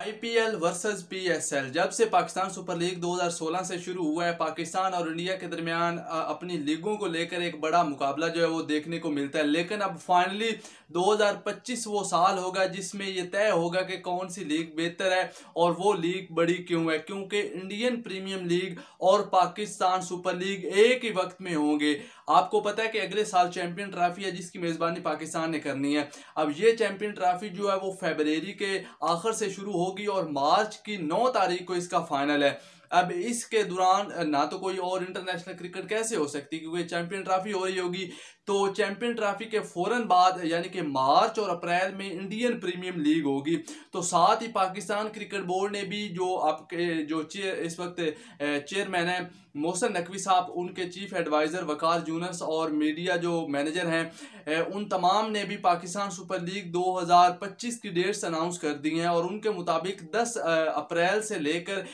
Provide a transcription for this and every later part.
IPL versus PSL जब से Pakistan super league 2016 से शुरू हुआ है, पाकिस्तान और इंडिया के दरमियान अपनी लीगों को लेकर एक बड़ा मुकाबला जो है वो देखने को मिलता है। लेकिन अब फाइनली 2025 वो साल होगा जिसमें ये तय होगा कि कौन सी लीग बेहतर है और वो लीग बड़ी क्यों है, क्योंकि इंडियन प्रीमियम लीग और पाकिस्तान सुपर लीग एक ही वक्त में होंगे। आपको पता है कि अगले साल चैंपियन ट्रॉफी है जिसकी मेजबानी पाकिस्तान ने करनी है। अब ये चैंपियन ट्रॉफी जो है वो फरवरी के आखिर से शुरू होगी और मार्च की 9 तारीख को इसका फाइनल है। अब इसके दौरान ना तो कोई और इंटरनेशनल क्रिकेट कैसे हो सकती, क्योंकि चैंपियन ट्रॉफी हो रही होगी। तो चैंपियन ट्रॉफी के फौरन बाद यानी कि मार्च और अप्रैल में इंडियन प्रीमियम लीग होगी। तो साथ ही पाकिस्तान क्रिकेट बोर्ड ने भी जो आपके जो इस वक्त चेयरमैन है मोहसिन नकवी साहब, उनके चीफ एडवाइजर वकार यूनुस और मीडिया जो मैनेजर हैं उन तमाम ने भी पाकिस्तान सुपर लीग 2025 की डेट्स अनाउंस कर दी हैं और उनके मुताबिक 10 अप्रैल से लेकर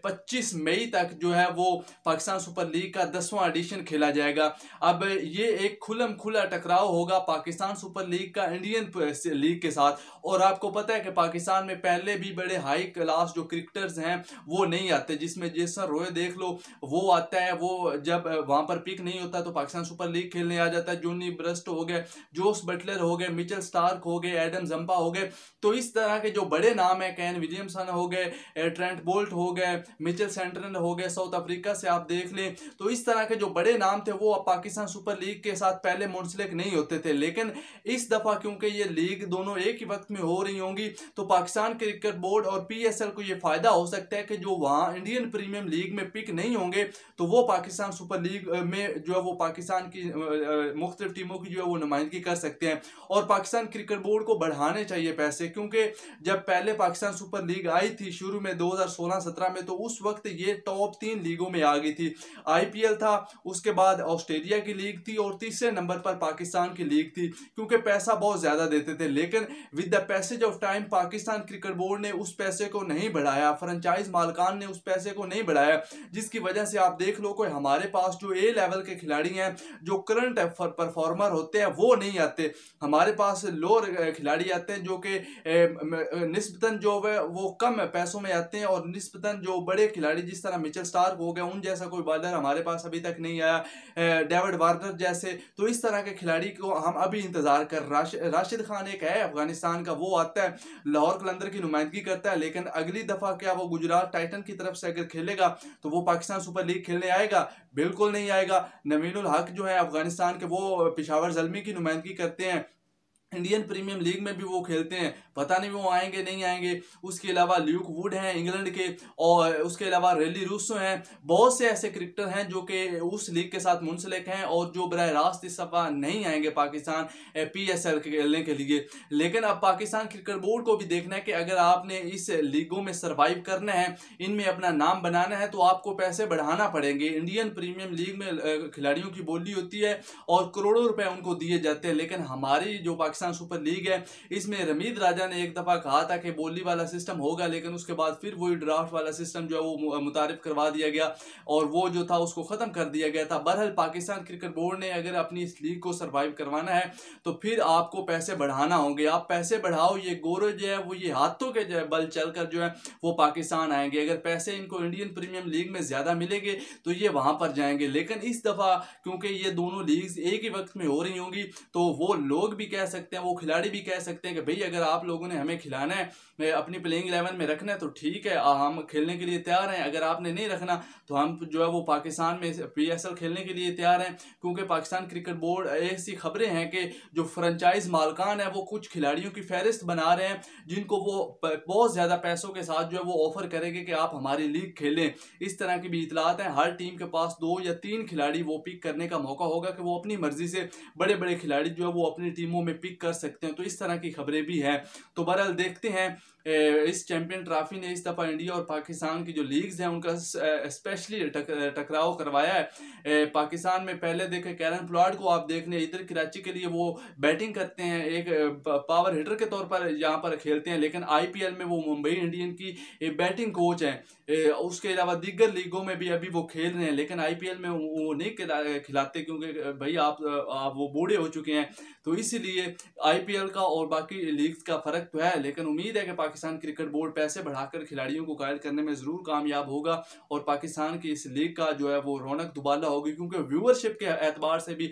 25 मई तक जो है वो पाकिस्तान सुपर लीग का 10वां एडिशन खेला जाएगा। अब ये एक खुलम खुला टकराव होगा पाकिस्तान सुपर लीग का इंडियन लीग के साथ। और आपको पता है कि पाकिस्तान में पहले भी बड़े हाई क्लास जो क्रिकेटर्स हैं वो नहीं आते, जिसमें जेसन रॉय देख लो, वो आता है, वो जब वहां पर पिक नहीं होता तो पाकिस्तान सुपर लीग खेलने आ जाता है। जॉनी ब्रस्ट हो गए, जोस बटलर हो गए, मिचेल स्टार्क हो गए, एडम जंपा हो गए। तो इस तरह के जो बड़े नाम है, कैन विलियमसन हो गए, ट्रेंट बोल्ट हो गए, मिचेल सेंटनर हो गए, साउथ अफ्रीका से आप देख लें। तो इस तरह के जो बड़े नाम थे वो पाकिस्तान सुपर लीग के साथ पहले मुंसलिक नहीं होते थे। लेकिन इस दफा क्योंकि ये लीग दोनों एक ही वक्त में हो रही होंगी तो पाकिस्तान क्रिकेट बोर्ड और पीएसएल को ये फायदा हो सकता है कि जो वहां इंडियन प्रीमियम लीग में पिक नहीं होंगे तो वो पाकिस्तान सुपर लीग में जो है वो पाकिस्तान की मुख्तलिफ टीमों की जो है वो नुमाइंदगी कर सकते हैं। और पाकिस्तान क्रिकेट बोर्ड को बढ़ाने चाहिए पैसे, क्योंकि जब पहले पाकिस्तान सुपर लीग आई थी शुरू में 2016-17 में, तो उस वक्त ये टॉप 3 लीगों में आ गई थी। आईपीएल था, उसके बाद ऑस्ट्रेलिया की लीग थी और तीसरे नंबर पर पाकिस्तान की लीग थी, क्योंकि पैसा बहुत ज्यादा देते थे। लेकिन with the passage of time Pakistan cricket board ने उस पैसे को नहीं बढ़ाया, फ्रेंचाइज मालकान ने उस पैसे को नहीं बढ़ाया, जिसकी वजह से आप देख लो कि हमारे पास जो ए लेवल के खिलाड़ी हैं, जो करंट परफॉर्मर होते हैं, वो नहीं आते। हमारे पास लोअर खिलाड़ी आते हैं जो कि निस्बतन जो है वो कम पैसों में आते हैं, और निस्बतन जो बड़े खिलाड़ी जिस तरह मिचेल स्टार्क हो गए, उन जैसा कोई बॉलर हमारे पास अभी तक नहीं आया, डेविड वार्नर जैसे। तो इस तरह के खिलाड़ी को हम अभी इंतजार कर। राशिद खान एक है अफगानिस्तान का, वो आता है लाहौर कलंदर की नुमाइंदगी करता है, लेकिन अगली दफा क्या वो गुजरात टाइटन की तरफ से अगर खेलेगा तो वो पाकिस्तान सुपर लीग खेलने आएगा? बिल्कुल नहीं आएगा। नवीनुल हक जो है अफगानिस्तान के, वो पेशावर ज़ल्मी की नुमाइंदगी करते हैं, इंडियन प्रीमियम लीग में भी वो खेलते हैं, पता नहीं वो आएंगे नहीं आएंगे। उसके अलावा ल्यूक वुड हैं इंग्लैंड के, और उसके अलावा रेली रूसो हैं। बहुत से ऐसे क्रिकेटर हैं जो कि उस लीग के साथ मुंसलिक हैं और जो बराह रास्त इस दफा नहीं आएंगे पाकिस्तान पीएसएल खेलने के लिए। लेकिन अब पाकिस्तान क्रिकेट बोर्ड को भी देखना है कि अगर आपने इस लीगों में सर्वाइव करना है, इनमें अपना नाम बनाना है, तो आपको पैसे बढ़ाना पड़ेंगे। इंडियन प्रीमियम लीग में खिलाड़ियों की बोली होती है और करोड़ों रुपए उनको दिए जाते हैं। लेकिन हमारी जो पाकिस्तान सुपर लीग है, इसमें रमीद राजा ने एक दफा कहा था कि बोली वाला सिस्टम होगा, लेकिन उसके बाद फिर वही ड्राफ्ट वाला सिस्टम जो है वो मुतारिफ करवा दिया गया और वो जो था उसको खत्म कर दिया गया था। बहरहाल पाकिस्तान क्रिकेट बोर्ड ने अगर अपनी इस लीग को सर्वाइव करवाना है तो फिर आपको पैसे बढ़ाना होंगे। आप पैसे बढ़ाओ, ये गोरे जो है वो ये हाथों के जो है बल चलकर जो है वो पाकिस्तान आएंगे। अगर पैसे इनको इंडियन प्रीमियम लीग में ज्यादा मिलेंगे तो ये वहां पर जाएंगे। लेकिन इस दफा क्योंकि ये दोनों लीग्स एक ही वक्त में हो रही होंगी, तो वो लोग भी कह सकते हैं, वो खिलाड़ी भी कह सकते हैं कि भाई अगर आप लोगों ने हमें खिलाना है, अपनी प्लेइंग 11 में रखना है तो ठीक है, हम खेलने के लिए तैयार हैं। अगर आपने नहीं रखना तो हम जो है वो पाकिस्तान में पीएसएल खेलने के लिए तैयार हैं। क्योंकि पाकिस्तान क्रिकेट बोर्ड ऐसी खबरें हैं कि जो फ्रेंचाइज मालकान है वो कुछ खिलाड़ियों की फहरिस्त बना रहे हैं जिनको वो बहुत ज्यादा पैसों के साथ जो है वो ऑफर करेंगे कि आप हमारी लीग खेलें। इस तरह की भी इतलात हैं। हर टीम के पास 2 या 3 खिलाड़ी वो पिक करने का मौका होगा कि वो अपनी मर्जी से बड़े बड़े खिलाड़ी जो है वो अपनी टीमों में पिक कर सकते हैं। तो इस तरह की खबरें भी हैं। तो बहरहाल देखते हैं। इस चैंपियन ट्रॉफी ने इस दफा इंडिया और पाकिस्तान की जो लीग्स हैं उनका स्पेशली टकराव करवाया है। पाकिस्तान में पहले देखे कैरन पोलार्ड को आप देख लें, इधर कराची के लिए वो बैटिंग करते हैं, एक पावर हिटर के तौर पर यहाँ पर खेलते हैं। लेकिन आईपीएल में वो मुंबई इंडियन की बैटिंग कोच हैं। उसके अलावा दीगर लीगों में भी अभी वो खेल रहे हैं, लेकिन आईपीएल में वो नहीं खिलाते क्योंकि भाई आप वो बूढ़े हो चुके हैं। तो इसीलिए आईपीएल का और बाकी लीग्स का फर्क तो है, लेकिन उम्मीद है कि पाकिस्तान क्रिकेट बोर्ड पैसे बढ़ाकर खिलाड़ियों को कायल करने में ज़रूर कामयाब होगा और पाकिस्तान की इस लीग का जो है वो रौनक दुबाला होगी, क्योंकि व्यूअरशिप के एतबार से भी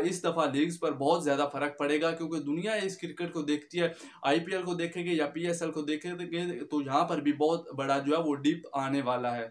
इस दफ़ा लीग्स पर बहुत ज़्यादा फ़र्क पड़ेगा, क्योंकि दुनिया इस क्रिकेट को देखती है। IPL को देखेंगे या PSL को देखेंगे तो यहाँ पर भी बहुत बड़ा जो है वो डिप आने वाला है।